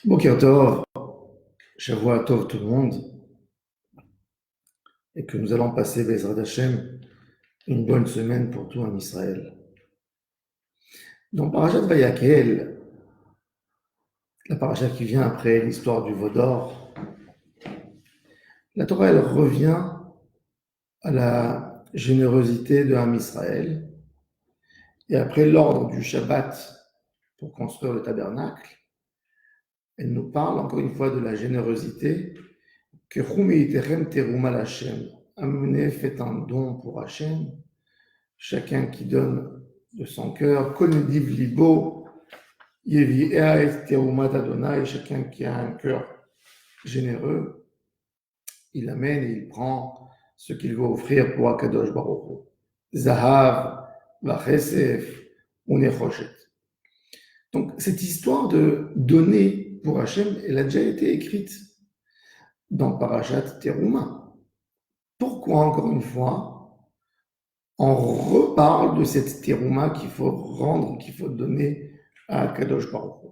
Boker Tov, Shavua Tov tout le monde, et que nous allons passer, Bezrat Hashem, une bonne semaine pour tout en Israël. Dans Parashat Vayakel, la parasha qui vient après l'histoire du veau d'or, la Torah elle revient à la générosité de Ham Israël, et après l'ordre du Shabbat pour construire le tabernacle, elle nous parle encore une fois de la générosité que Chumeiterem Teruma Hashem. Amenez, faites un don pour Hashem, chacun qui donne de son cœur, Konediv Libo, Yevi'ea et Terumat Adonai, chacun qui a un cœur généreux, il amène et il prend ce qu'il veut offrir pour Akadosh Baruch Hu. Zahav, Vachesef, Unechoshet. Donc, cette histoire de donner pour Hachem, elle a déjà été écrite dans Parashat Teruma. Pourquoi, encore une fois, on reparle de cette Teruma qu'il faut rendre, qu'il faut donner à Kadosh Baruch Hu.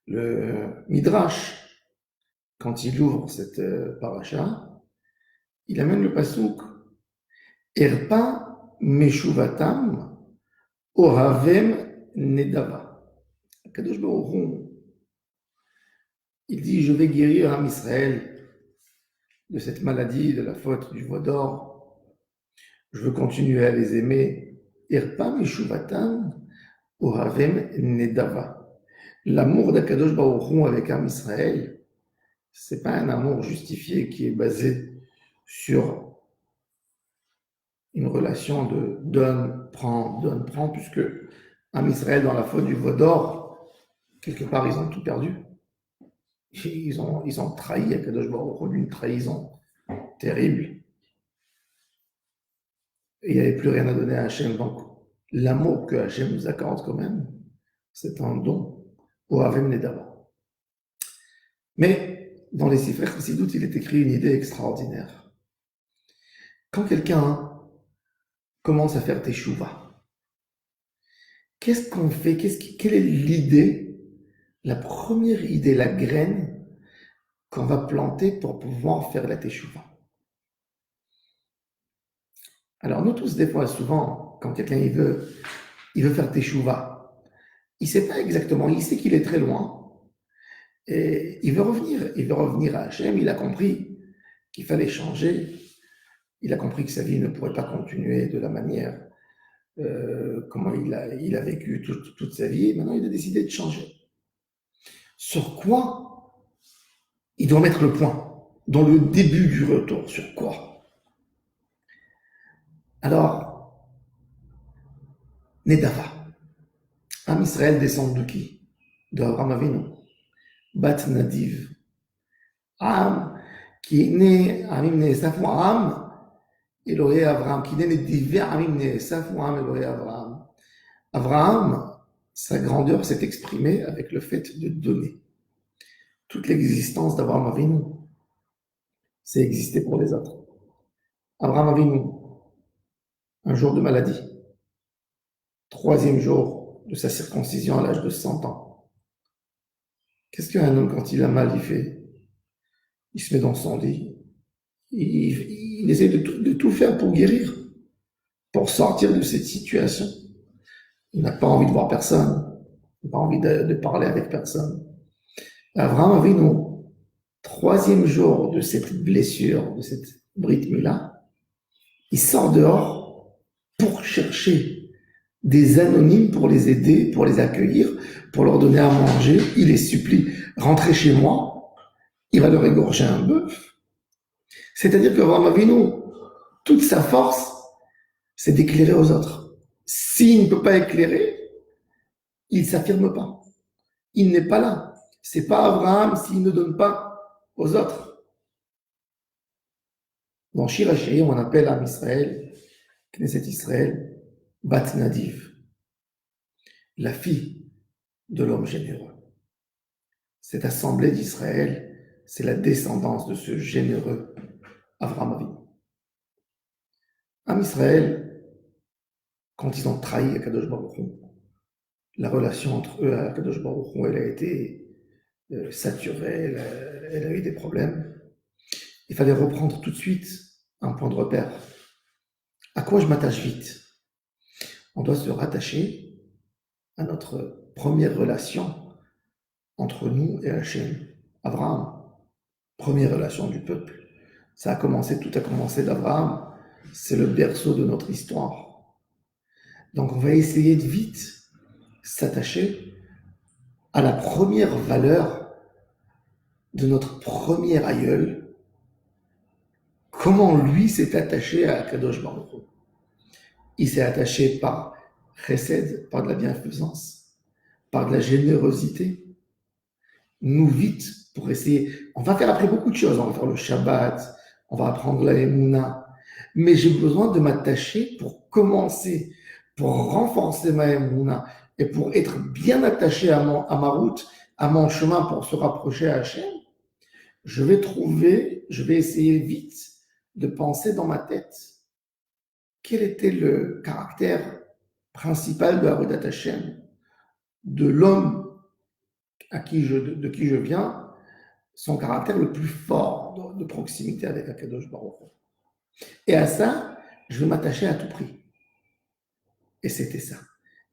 Le Midrash, quand il ouvre cette paracha, il amène le pasuk Erpa Meshuvatam Ohavem Nedava. Kadosh Baruch Hu, il dit je vais guérir Am Israël de cette maladie, de la faute du veau d'or. Je veux continuer à les aimer. Erpa Meshuvatam Ohavem Nedava. L'amour d'Akadosh Baruch Hu avec Am Israël, c'est pas un amour justifié qui est basé sur une relation de donne, prend, puisque Am Israël, dans la faute du veau d'or, quelque part, ils ont tout perdu. Ils ont trahi Akadosh Baruch Hu d'une trahison terrible. Et il n'y avait plus rien à donner à Hachem. Donc, l'amour que Hachem nous accorde quand même, c'est un don au Havem Nedava. Mais dans les Sifrei Chassidut, il est écrit une idée extraordinaire. Quand quelqu'un commence à faire teshuva, qu'est-ce qu'on fait? Quelle est l'idée, la première idée, la graine qu'on va planter pour pouvoir faire la teshuva? Alors nous tous, des fois, souvent, quand quelqu'un il veut faire teshuva, il ne sait pas exactement, il sait qu'il est très loin, et il veut revenir à Hachem, il a compris qu'il fallait changer, il a compris que sa vie ne pourrait pas continuer de la manière comment il a vécu toute sa vie, et maintenant il a décidé de changer. Sur quoi il doit mettre le point? Dans le début du retour, sur quoi? Alors, Nedava. Am Israël descend de qui? De Abraham Avinu. Bat Nadiv. Am, qui est né, Amim Neesaf ou Am, Elohé Abraham, qui est né Nedivé, Amim Neesaf ou Am, Elohé Abraham. Abraham, sa grandeur s'est exprimée avec le fait de donner. Toute l'existence d'Abraham Avinu, c'est exister pour les autres. Abraham Avinu, un jour de maladie, 3e jour de sa circoncision à l'âge de 100 ans. Qu'est-ce qu'un homme, quand il a mal, il fait? Il se met dans son lit, il essaie de tout faire pour guérir, pour sortir de cette situation. Il n'a pas envie de voir personne, il n'a pas envie de parler avec personne. Abraham Avinu, 3e jour de cette blessure, de cette Brit Mila, il sort dehors pour chercher des anonymes pour les aider, pour les accueillir, pour leur donner à manger. Il les supplie, rentrez chez moi, il va leur égorger un bœuf. C'est-à-dire que Abraham Avinu, toute sa force, c'est d'éclairer aux autres. S'il ne peut pas éclairer, il ne s'affirme pas. Il n'est pas là. C'est pas Abraham s'il ne donne pas aux autres. Dans Shir HaShirim, on appelle Am Israël, Knesset Israël, Bat Nadiv, la fille de l'homme généreux. Cette assemblée d'Israël, c'est la descendance de ce généreux Avraham Avinu. Am Israël, quand ils ont trahi Akadosh Baruch Hu, la relation entre eux à Kadosh Baruch Hu, elle a été saturée, elle a eu des problèmes. Il fallait reprendre tout de suite un point de repère. À quoi je m'attache vite? On doit se rattacher à notre première relation entre nous et Hachem. Abraham, première relation du peuple. Tout a commencé d'Abraham. C'est le berceau de notre histoire. Donc on va essayer de vite s'attacher à la première valeur de notre premier aïeul. Comment lui s'est attaché à Kadosh Baruch Hu. Il s'est attaché par chesed, par de la bienfaisance, par de la générosité. Nous vite, pour essayer, on va faire après beaucoup de choses, on va faire le Shabbat, on va apprendre la Emouna, mais j'ai besoin de m'attacher pour commencer, pour renforcer ma Emouna et pour être bien attaché à ma route, à mon chemin pour se rapprocher à Hachem. Je vais essayer vite de penser dans ma tête quel était le caractère principal de Avodat Hashem, de l'homme de qui je viens, son caractère le plus fort de proximité avec Akadosh Baruch Hu. Et à ça, je vais m'attacher à tout prix. Et c'était ça.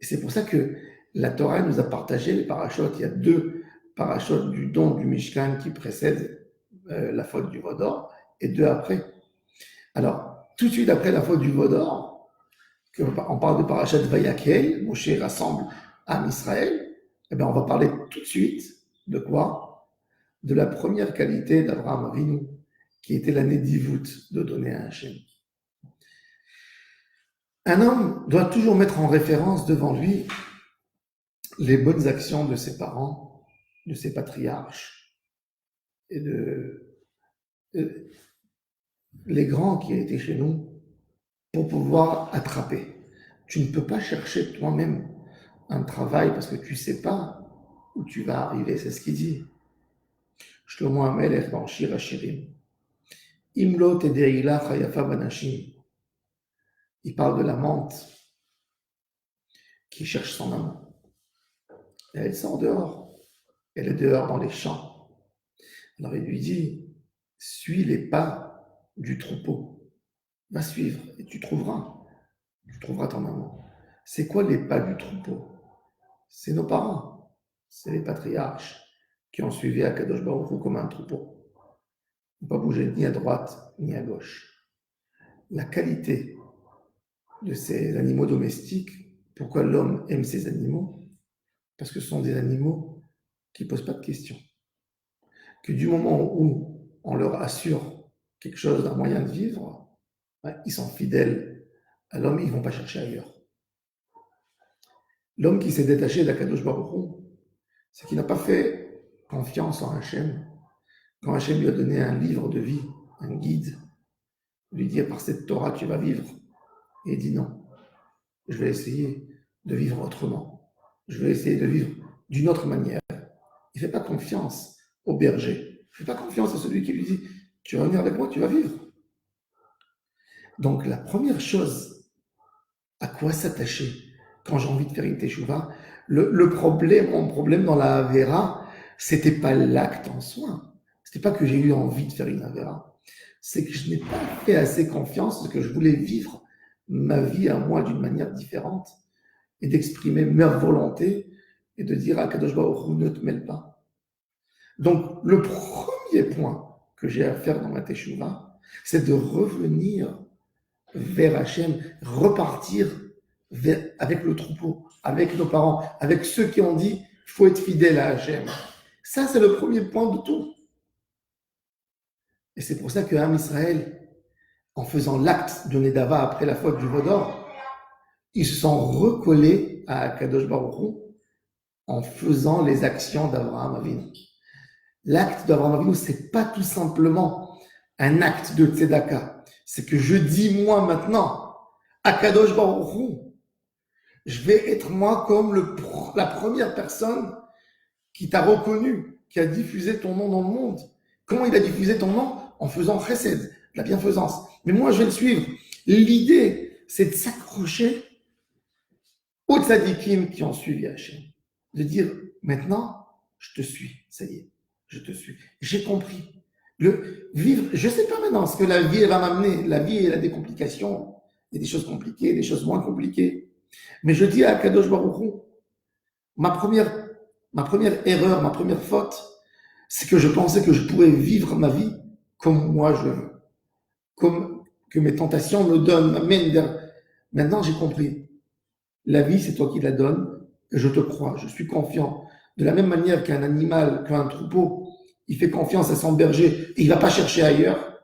Et c'est pour ça que la Torah nous a partagé les parachutes. Il y a 2 parachutes du don du Mishkan qui précèdent la faute du Vaudor et 2 après. Alors, tout de suite après la faute du Vaudor, on parle de parachat Vayakel, Moshe rassemble Am Israël, eh bien on va parler tout de suite de quoi? De la première qualité d'Abraham Avinu, qui était la nédivout de donner à Hachem. Un homme doit toujours mettre en référence devant lui les bonnes actions de ses parents, de ses patriarches, et les grands qui étaient chez nous, pour pouvoir attraper. Tu ne peux pas chercher toi-même un travail parce que tu ne sais pas où tu vas arriver, c'est ce qu'il dit. Shlomo HaMelech dans Shir HaShirim. Imlo tedeila chayafa banashim. Il parle de la menthe qui cherche son amant. Et elle sort dehors. Elle est dehors dans les champs. Alors il lui dit, suis les pas du troupeau. Va suivre et tu trouveras ton amant. C'est quoi les pas du troupeau? C'est nos parents. C'est les patriarches qui ont suivi Akadosh Baruch Hu comme un troupeau. Ne pas bouger ni à droite ni à gauche. La qualité de ces animaux domestiques, pourquoi l'homme aime ces animaux? Parce que ce sont des animaux qui ne posent pas de questions. Que du moment où on leur assure quelque chose d'un moyen de vivre, ils sont fidèles à l'homme, ils ne vont pas chercher ailleurs. L'homme qui s'est détaché d'Akadosh Baruch Hu, c'est qu'il n'a pas fait confiance en Hachem. Quand Hachem lui a donné un livre de vie, un guide, lui dit par cette Torah tu vas vivre. Et il dit non, je vais essayer de vivre autrement. Je vais essayer de vivre d'une autre manière. Il ne fait pas confiance au berger. Il ne fait pas confiance à celui qui lui dit tu vas venir avec moi, tu vas vivre. Donc la première chose, à quoi s'attacher quand j'ai envie de faire une teshuva, mon problème dans la Avera, c'était pas l'acte en soi. C'était pas que j'ai eu envie de faire une Avera. C'est que je n'ai pas fait assez confiance parce que je voulais vivre ma vie à moi d'une manière différente et d'exprimer ma volonté et de dire à Kadosh Baruch Hu, ne te mêle pas. Donc, le premier point que j'ai à faire dans ma teshuva, c'est de revenir vers Hachem, repartir avec le troupeau, avec nos parents, avec ceux qui ont dit il faut être fidèle à Hachem. Ça, c'est le premier point de tout. Et c'est pour ça que Am Israël, en faisant l'acte de Nedava après la faute du Vaudor, ils se sont recollés à Kadosh Baruch Hu en faisant les actions d'Abraham Avinu. L'acte d'Abraham Avinu, c'est pas tout simplement un acte de tzedaka. C'est que je dis moi maintenant, à Kadosh Baruch Hu, je vais être moi comme la première personne qui t'a reconnu, qui a diffusé ton nom dans le monde. Comment il a diffusé ton nom? En faisant chesed, la bienfaisance. Mais moi, je vais le suivre. L'idée, c'est de s'accrocher aux tzadikim qui ont suivi Hachem. De dire, maintenant, je te suis, ça y est, je te suis. J'ai compris. Le vivre, je ne sais pas maintenant ce que la vie elle va m'amener. La vie, elle a des complications. Il y a des choses compliquées, des choses moins compliquées. Mais je dis à Kadosh Baruch Hu, ma première erreur, ma première faute, c'est que je pensais que je pourrais vivre ma vie comme moi je veux. Comme que mes tentations me donnent, m'amènent vers... Maintenant, j'ai compris. La vie, c'est toi qui la donnes, et je te crois, je suis confiant. De la même manière qu'un animal, qu'un troupeau, il fait confiance à son berger et il ne va pas chercher ailleurs,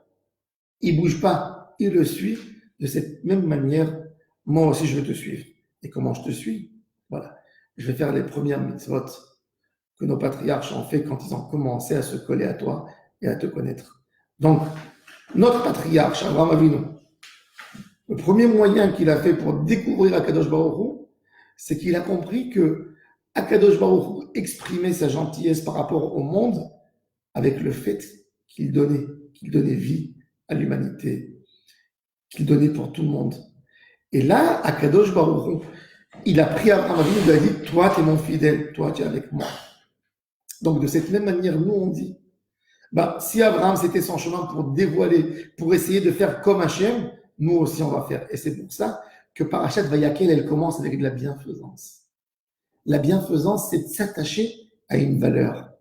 il ne bouge pas, il le suit. De cette même manière, moi aussi, je vais te suivre. Et comment je te suis? Voilà. Je vais faire les premières mitzvot que nos patriarches ont fait quand ils ont commencé à se coller à toi et à te connaître. Donc, notre patriarche, Abraham Avinu, le premier moyen qu'il a fait pour découvrir Akadosh Baruch Hu, c'est qu'il a compris que Akadosh Baruch Hu exprimait sa gentillesse par rapport au monde avec le fait qu'il donnait vie à l'humanité, qu'il donnait pour tout le monde. Et là, Akadosh Baruch Hu, il a pris Abraham Avinu, il lui a dit, toi, tu es mon fidèle, toi, tu es avec moi. Donc, de cette même manière, nous, on dit, si Abraham, c'était son chemin pour dévoiler, pour essayer de faire comme Hachem, nous aussi, on va faire. Et c'est pour ça que Parashat Vayakel, elle commence avec de la bienfaisance. La bienfaisance, c'est de s'attacher à une valeur.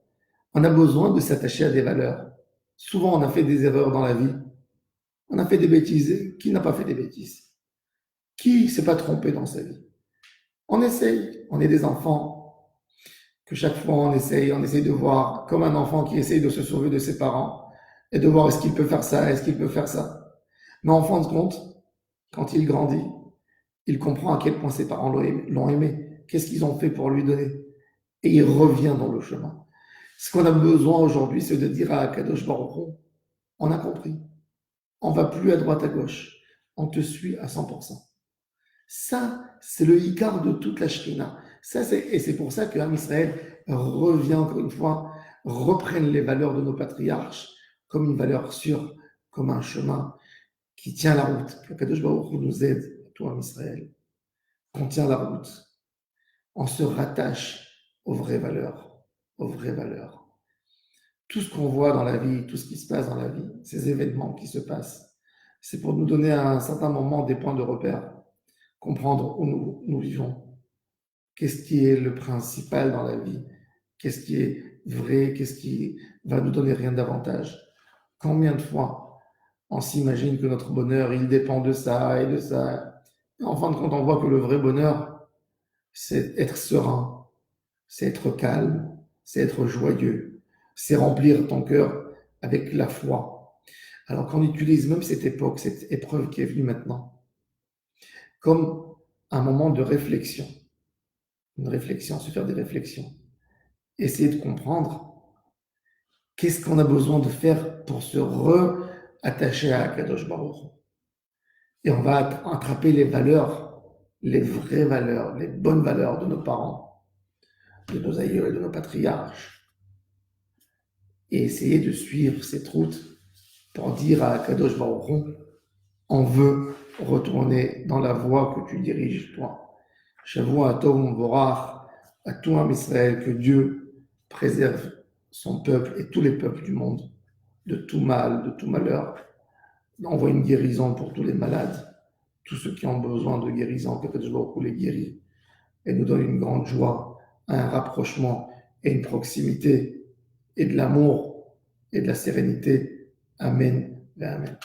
On a besoin de s'attacher à des valeurs. Souvent, on a fait des erreurs dans la vie. On a fait des bêtises. Qui n'a pas fait des bêtises? Qui ne s'est pas trompé dans sa vie? On essaye. On est des enfants que chaque fois on essaye de voir comme un enfant qui essaye de se sauver de ses parents et de voir est-ce qu'il peut faire ça, est-ce qu'il peut faire ça. Mais en fin de compte, quand il grandit, il comprend à quel point ses parents l'ont aimé, qu'est-ce qu'ils ont fait pour lui donner. Et il revient dans le chemin. Ce qu'on a besoin aujourd'hui, c'est de dire à Kadosh Baruch Hu, on a compris, on ne va plus à droite à gauche, on te suit à 100%. Ça, c'est le Icar de toute la Shrina. Et c'est pour ça que l'âme Israël revient encore une fois, reprenne les valeurs de nos patriarches comme une valeur sûre, comme un chemin qui tient la route. Que Kadosh Baruch Hu nous aide, tout l'âme Israël, qu'on tient la route. On se rattache aux vraies valeurs, aux vraies valeurs. Tout ce qu'on voit dans la vie, tout ce qui se passe dans la vie, ces événements qui se passent, c'est pour nous donner à un certain moment des points de repère, comprendre où nous vivons. Qu'est-ce qui est le principal dans la vie? Qu'est-ce qui est vrai? Qu'est-ce qui va nous donner rien d'avantage? Combien de fois on s'imagine que notre bonheur, il dépend de ça et de ça. Et en fin de compte, on voit que le vrai bonheur, c'est être serein, c'est être calme, c'est être joyeux, c'est remplir ton cœur avec la foi. Alors qu'on utilise même cette époque, cette épreuve qui est venue maintenant, comme un moment de réflexion. Une réflexion, se faire des réflexions. Essayer de comprendre qu'est-ce qu'on a besoin de faire pour se re-attacher à Kadosh Baruch Hu. Et on va attraper les valeurs, les vraies valeurs, les bonnes valeurs de nos parents, de nos aïeux et de nos patriarches. Et essayer de suivre cette route pour dire à Kadosh Baruch Hu, on veut retourner dans la voie que tu diriges, toi. Shavua Tov Vorach, à tout un Israël, que Dieu préserve son peuple et tous les peuples du monde de tout mal, de tout malheur. Il envoie une guérison pour tous les malades, tous ceux qui ont besoin de guérison, que Dieu les guérit et nous donne une grande joie, un rapprochement et une proximité et de l'amour et de la sérénité. Amen. Amen.